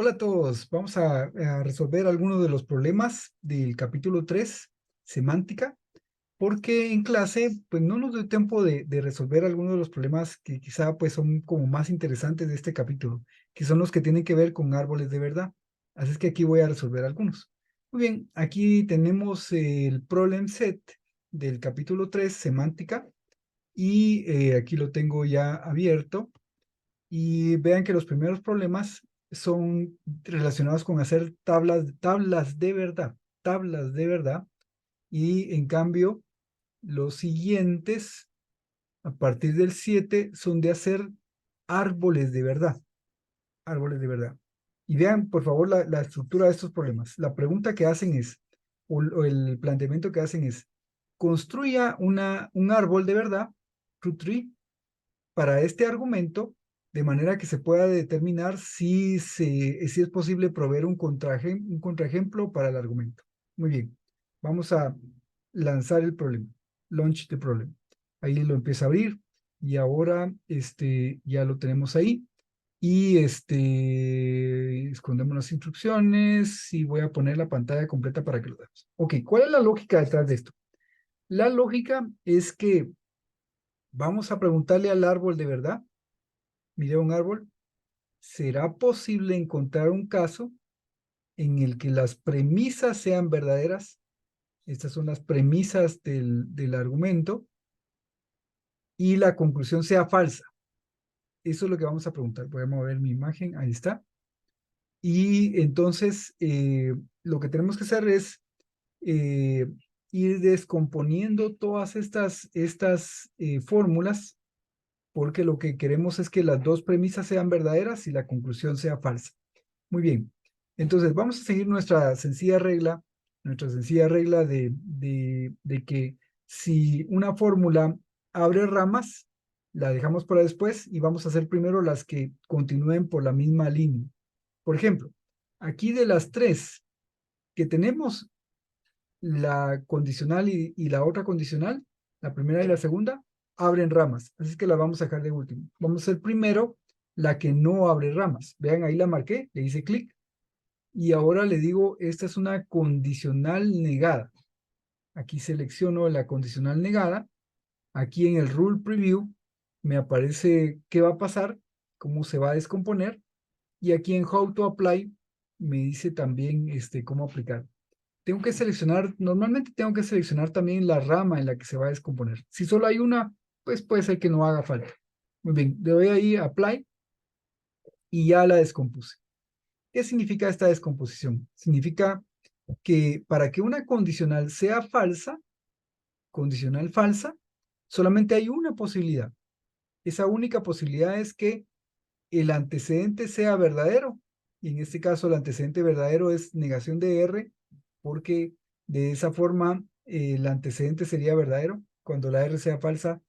Hola a todos, vamos a resolver algunos de los problemas del capítulo 3, semántica, porque en clase pues no nos dio tiempo de resolver algunos de los problemas que quizá pues son como más interesantes de este capítulo, que son los que tienen que ver con árboles de verdad. Así es que aquí voy a resolver algunos. Muy bien, aquí tenemos el problem set del capítulo 3, semántica, y aquí lo tengo ya abierto. Y vean que los primeros problemas son relacionados con hacer tablas de verdad. Y en cambio, los siguientes, a partir del 7 son de hacer árboles de verdad, árboles de verdad. Y vean, por favor, la estructura de estos problemas. La pregunta que hacen es, o el planteamiento que hacen es, construya un árbol de verdad, fruit tree, para este argumento, de manera que se pueda determinar si es posible proveer un contraejemplo para el argumento. Muy bien, vamos a lanzar el problema, launch the problem. Ahí lo empieza a abrir y ahora ya lo tenemos ahí. Y escondemos las instrucciones y voy a poner la pantalla completa para que lo veamos. Ok, ¿cuál es la lógica detrás de esto? La lógica es que vamos a preguntarle al árbol de verdad. Mire un árbol, ¿será posible encontrar un caso en el que las premisas sean verdaderas? Estas son las premisas del argumento y la conclusión sea falsa. Eso es lo que vamos a preguntar. Voy a mover mi imagen, ahí está. Y entonces lo que tenemos que hacer es eh, ir descomponiendo todas estas fórmulas, porque lo que queremos es que las dos premisas sean verdaderas y la conclusión sea falsa. Muy bien. Entonces, vamos a seguir nuestra sencilla regla de que si una fórmula abre ramas, la dejamos para después y vamos a hacer primero las que continúen por la misma línea. Por ejemplo, aquí de las tres que tenemos, la condicional y la otra condicional, la primera y la segunda, abren ramas. Así es que la vamos a dejar de último. Vamos a hacer primero la que no abre ramas. Vean, ahí la marqué, le hice clic y ahora le digo, esta es una condicional negada. Aquí selecciono la condicional negada. Aquí en el Rule Preview me aparece qué va a pasar, cómo se va a descomponer. Y aquí en How to Apply me dice también cómo aplicar. Tengo que seleccionar, normalmente tengo que seleccionar también la rama en la que se va a descomponer. Si solo hay una, pues puede ser que no haga falta. Muy bien, le doy ahí a Apply y ya la descompuse. ¿Qué significa esta descomposición? Significa que para que una condicional sea falsa, condicional falsa, solamente hay una posibilidad. Esa única posibilidad es que el antecedente sea verdadero. Y en este caso el antecedente verdadero es negación de R, porque de esa forma el antecedente sería verdadero. Cuando la R sea falsa,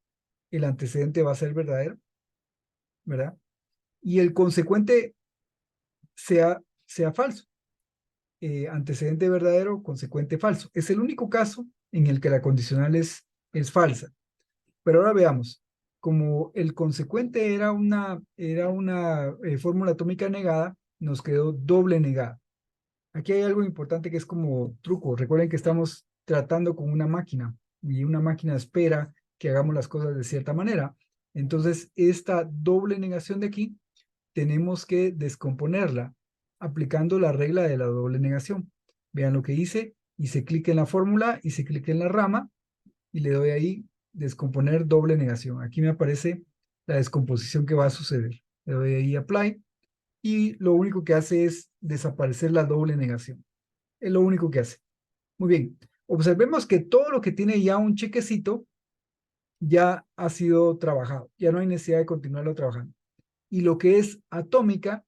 el antecedente va a ser verdadero, ¿verdad? Y el consecuente sea falso. Antecedente verdadero, consecuente falso. Es el único caso en el que la condicional es falsa. Pero ahora veamos, como el consecuente era una fórmula atómica negada, nos quedó doble negada. Aquí hay algo importante que es como truco. Recuerden que estamos tratando con una máquina y una máquina espera que hagamos las cosas de cierta manera. Entonces, esta doble negación de aquí tenemos que descomponerla aplicando la regla de la doble negación. Vean lo que hice clic en la fórmula, hice clic en la rama y le doy ahí descomponer doble negación. Aquí me aparece la descomposición que va a suceder. Le doy ahí apply y lo único que hace es desaparecer la doble negación. Es lo único que hace. Muy bien. Observemos que todo lo que tiene ya un chequecito ya ha sido trabajado. Ya no hay necesidad de continuarlo trabajando. Y lo que es atómica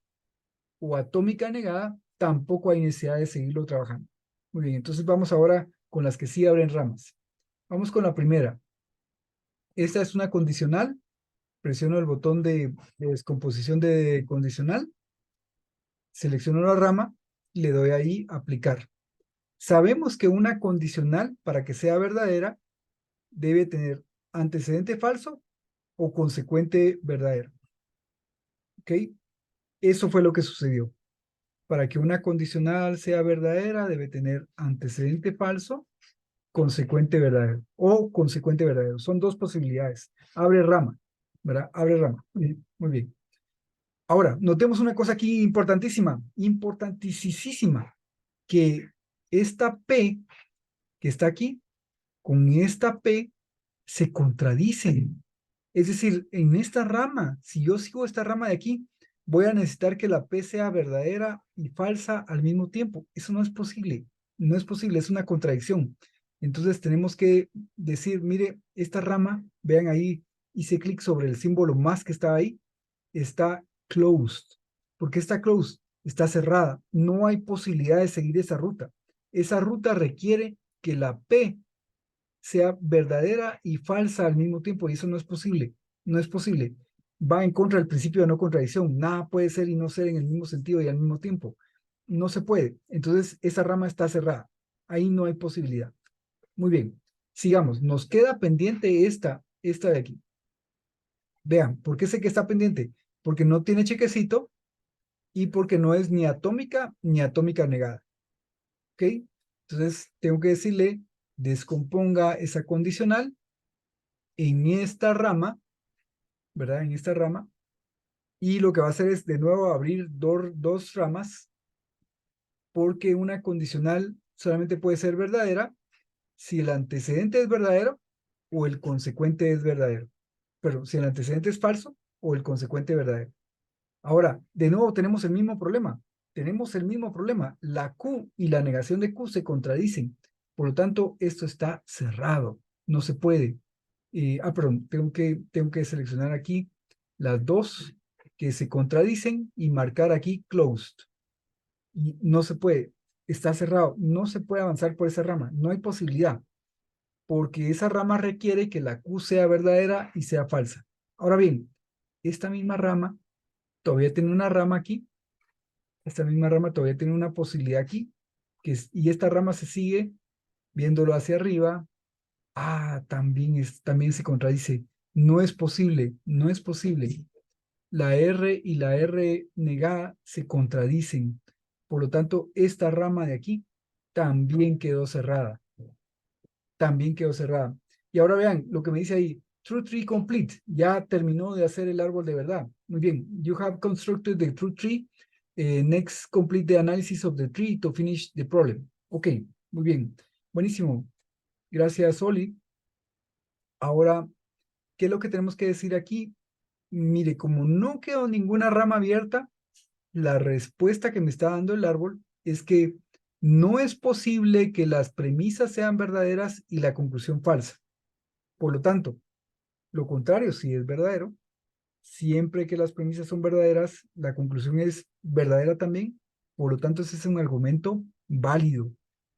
o atómica negada, tampoco hay necesidad de seguirlo trabajando. Muy bien, entonces vamos ahora con las que sí abren ramas. Vamos con la primera. Esta es una condicional. Presiono el botón de descomposición de condicional, selecciono la rama y le doy ahí aplicar. Sabemos que una condicional, para que sea verdadera, debe tener antecedente falso o consecuente verdadero. ¿Ok? Eso fue lo que sucedió. Para que una condicional sea verdadera, debe tener antecedente falso, consecuente verdadero o consecuente verdadero. Son dos posibilidades. Abre rama, ¿verdad? Abre rama. Muy bien. Ahora, notemos una cosa aquí importantísima, importantísima, que esta P que está aquí, con esta P se contradicen. Es decir, en esta rama, si yo sigo esta rama de aquí, voy a necesitar que la P sea verdadera y falsa al mismo tiempo. Eso no es posible. No es posible, es una contradicción. Entonces tenemos que decir, mire, esta rama, vean ahí, hice clic sobre el símbolo más que está ahí, está closed. ¿Por qué está closed? Está cerrada. No hay posibilidad de seguir esa ruta. Esa ruta requiere que la P sea verdadera y falsa al mismo tiempo, y eso no es posible, no es posible. Va en contra del principio de no contradicción. Nada puede ser y no ser en el mismo sentido y al mismo tiempo. No se puede. Entonces, esa rama está cerrada. Ahí no hay posibilidad. Muy bien. Sigamos. Nos queda pendiente esta de aquí. Vean, ¿por qué sé que está pendiente? Porque no tiene chequecito y porque no es ni atómica negada. ¿Ok? Entonces, tengo que decirle, descomponga esa condicional en esta rama, ¿verdad? En esta rama. Y lo que va a hacer es de nuevo abrir dos ramas, porque una condicional solamente puede ser verdadera si el antecedente es verdadero o el consecuente es verdadero. Pero si el antecedente es falso o el consecuente es verdadero. Ahora, de nuevo tenemos el mismo problema. Tenemos el mismo problema. La Q y la negación de Q se contradicen. Por lo tanto, esto está cerrado. No se puede. Perdón, tengo que seleccionar aquí las dos que se contradicen y marcar aquí closed. Y no se puede. Está cerrado. No se puede avanzar por esa rama. No hay posibilidad. Porque esa rama requiere que la Q sea verdadera y sea falsa. Ahora bien, esta misma rama todavía tiene una rama aquí. Esta misma rama todavía tiene una posibilidad aquí. Y esta rama se sigue viéndolo hacia arriba. También se contradice. No es posible, no es posible. La R y la R negada se contradicen. Por lo tanto, esta rama de aquí también quedó cerrada. También quedó cerrada. Y ahora vean lo que me dice ahí. True tree complete. Ya terminó de hacer el árbol de verdad. Muy bien. You have constructed the true tree. Next, complete the analysis of the tree to finish the problem. Ok, muy bien. Buenísimo. Gracias, Oli. Ahora, ¿qué es lo que tenemos que decir aquí? Mire, como no quedó ninguna rama abierta, la respuesta que me está dando el árbol es que no es posible que las premisas sean verdaderas y la conclusión falsa. Por lo tanto, lo contrario sí es verdadero. Siempre que las premisas son verdaderas, la conclusión es verdadera también. Por lo tanto, ese es un argumento válido.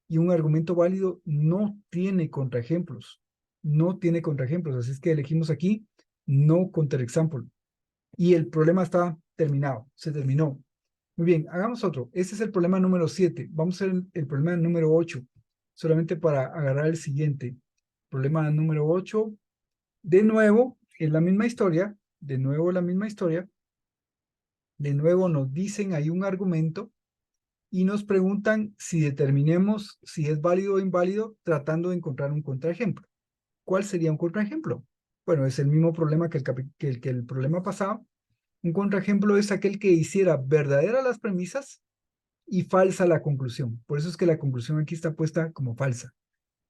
Y un argumento válido no tiene contraejemplos. No tiene contraejemplos. Así es que elegimos aquí no counterexample. Y el problema está terminado. Se terminó. Muy bien, hagamos otro. Este es el problema número 7. Vamos a hacer el problema número 8. Solamente para agarrar el siguiente. Problema número 8. De nuevo, es la misma historia. De nuevo, la misma historia. De nuevo, nos dicen hay un argumento y nos preguntan si determinemos si es válido o inválido tratando de encontrar un contraejemplo. ¿Cuál sería un contraejemplo? Bueno, es el mismo problema que el problema pasado. Un contraejemplo es aquel que hiciera verdaderas las premisas y falsa la conclusión. Por eso es que la conclusión aquí está puesta como falsa.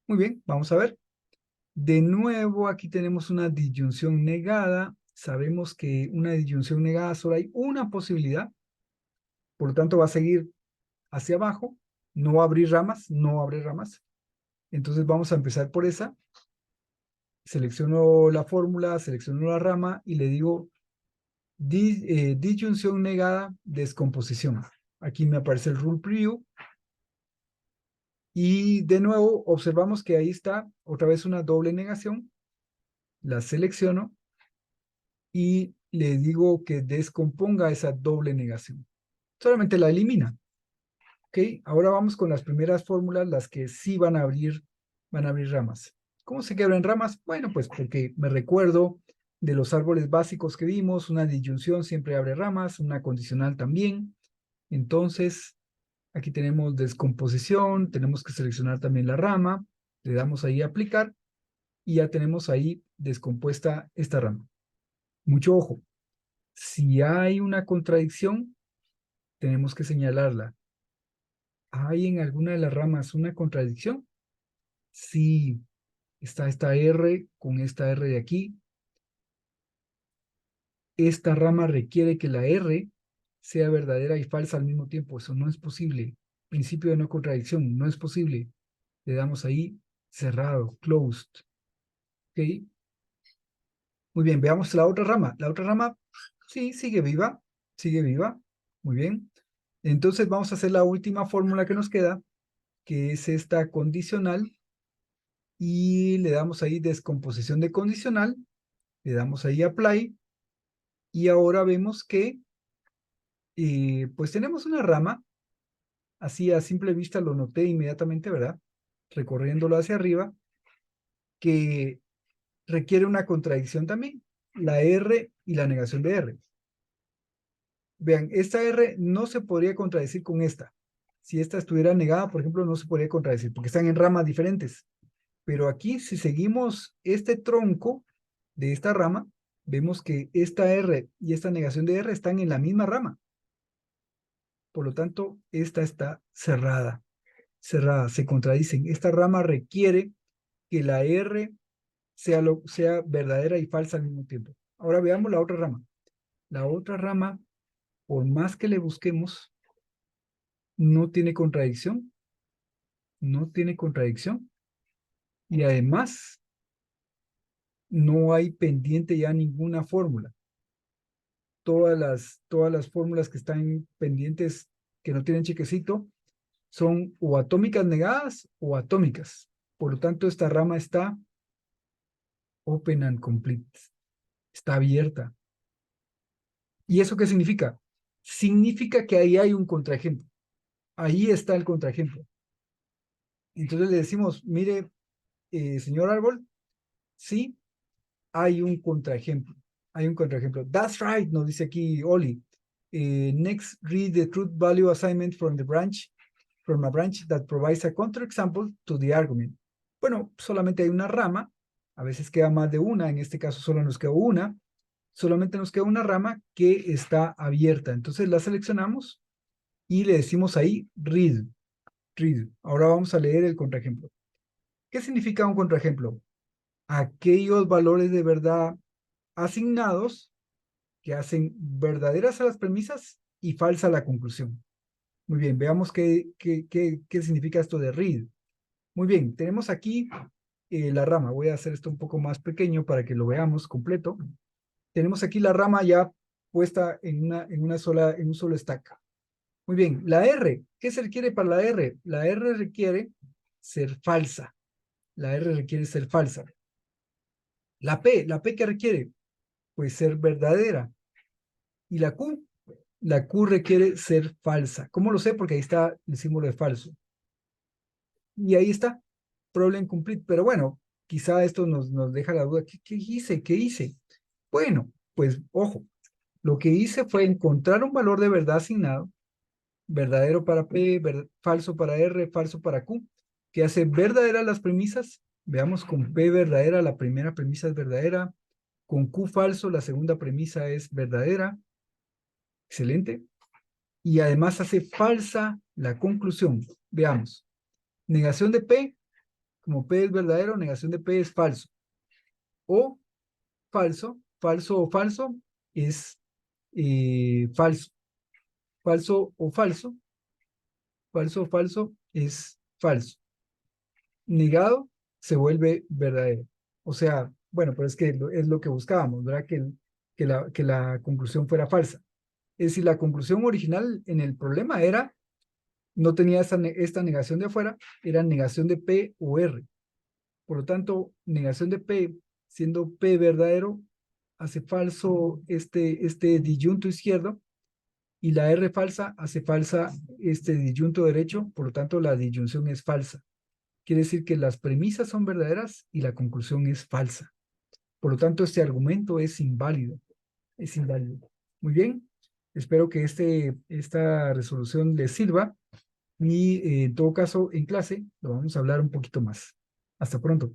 Muy bien, vamos a ver. De nuevo, aquí tenemos una disyunción negada. Sabemos que una disyunción negada solo hay una posibilidad. Por lo tanto, va a seguir hacia abajo. No va a abrir ramas, no abre ramas. Entonces vamos a empezar por esa. Selecciono la fórmula, selecciono la rama y le digo disyunción negada, descomposición. Aquí me aparece el rule preview. Y de nuevo observamos que ahí está otra vez una doble negación. La selecciono y le digo que descomponga esa doble negación. Solamente la elimina. ¿Ok? Ahora vamos con las primeras fórmulas, las que sí van a abrir ramas. ¿Cómo se quebran ramas? Bueno, pues porque me recuerdo de los árboles básicos que vimos, una disyunción siempre abre ramas, una condicional también. Entonces, aquí tenemos descomposición, tenemos que seleccionar también la rama, le damos ahí a aplicar y ya tenemos ahí descompuesta esta rama. Mucho ojo, si hay una contradicción, tenemos que señalarla. ¿Hay en alguna de las ramas una contradicción? Sí, está esta R con esta R de aquí. Esta rama requiere que la R sea verdadera y falsa al mismo tiempo. Eso no es posible. Principio de no contradicción, no es posible. Le damos ahí cerrado, closed. ¿Ok? Muy bien, veamos la otra rama. La otra rama, sí, sigue viva, sigue viva. Muy bien. Entonces vamos a hacer la última fórmula que nos queda, que es esta condicional. Y le damos ahí descomposición de condicional. Le damos ahí apply. Y ahora vemos que, pues tenemos una rama. Así a simple vista lo noté inmediatamente, ¿verdad? Recorriéndolo hacia arriba, que requiere una contradicción también, la R y la negación de R. Vean, esta R no se podría contradecir con esta. Si esta estuviera negada, por ejemplo, no se podría contradecir porque están en ramas diferentes. Pero aquí, si seguimos este tronco de esta rama, vemos que esta R y esta negación de R están en la misma rama. Por lo tanto, esta está cerrada. Cerrada, se contradicen. Esta rama requiere que la R sea verdadera y falsa al mismo tiempo. Ahora veamos la otra rama. La otra rama, por más que le busquemos, no tiene contradicción, no tiene contradicción, y además no hay pendiente ya ninguna fórmula. Todas las fórmulas que están pendientes, que no tienen chequecito, son o atómicas negadas o atómicas. Por lo tanto, esta rama está open and complete, está abierta. ¿Y eso qué significa? Significa que ahí hay un contraejemplo. Ahí está el contraejemplo. Entonces le decimos, mire, señor árbol, sí, hay un contraejemplo. Hay un contraejemplo. That's right, nos dice aquí Oli. Next, read the truth value assignment from a branch that provides a counterexample to the argument. Bueno, solamente hay una rama, a veces queda más de una, en este caso solo nos quedó una, solamente nos queda una rama que está abierta. Entonces la seleccionamos y le decimos ahí read. Read. Ahora vamos a leer el contraejemplo. ¿Qué significa un contraejemplo? Aquellos valores de verdad asignados que hacen verdaderas a las premisas y falsa a la conclusión. Muy bien, veamos qué significa esto de read. Muy bien, tenemos aquí la rama. Voy a hacer esto un poco más pequeño para que lo veamos completo. Tenemos aquí la rama ya puesta en un solo stack. Muy bien, la R. ¿Qué se requiere para la R? La R requiere ser falsa. La R requiere ser falsa. ¿La P qué requiere? Pues ser verdadera. ¿Y la Q? La Q requiere ser falsa. ¿Cómo lo sé? Porque ahí está el símbolo de falso. Y ahí está, problem complete. Pero bueno, quizá esto nos deja la duda. ¿Qué hice? ¿Qué hice? Bueno, pues ojo, lo que hice fue encontrar un valor de verdad asignado, verdadero para P, falso para R, falso para Q, que hace verdaderas las premisas. Veamos, con P verdadera, la primera premisa es verdadera. Con Q falso, la segunda premisa es verdadera. Excelente. Y además hace falsa la conclusión. Veamos. Negación de P, como P es verdadero, negación de P es falso. O falso, falso o falso es falso. Falso o falso, falso o falso es falso. Negado se vuelve verdadero. O sea, bueno, pero es que es lo que buscábamos, ¿verdad? Que la conclusión fuera falsa. Es decir, la conclusión original en el problema era, no tenía esta negación de afuera, era negación de P o R. Por lo tanto, negación de P, siendo P verdadero, hace falso este disyunto izquierdo, y la R falsa hace falsa este disyunto derecho, por lo tanto la disyunción es falsa. Quiere decir que las premisas son verdaderas y la conclusión es falsa. Por lo tanto, este argumento es inválido. Es inválido. Muy bien. Espero que esta resolución les sirva y en todo caso en clase lo vamos a hablar un poquito más. Hasta pronto.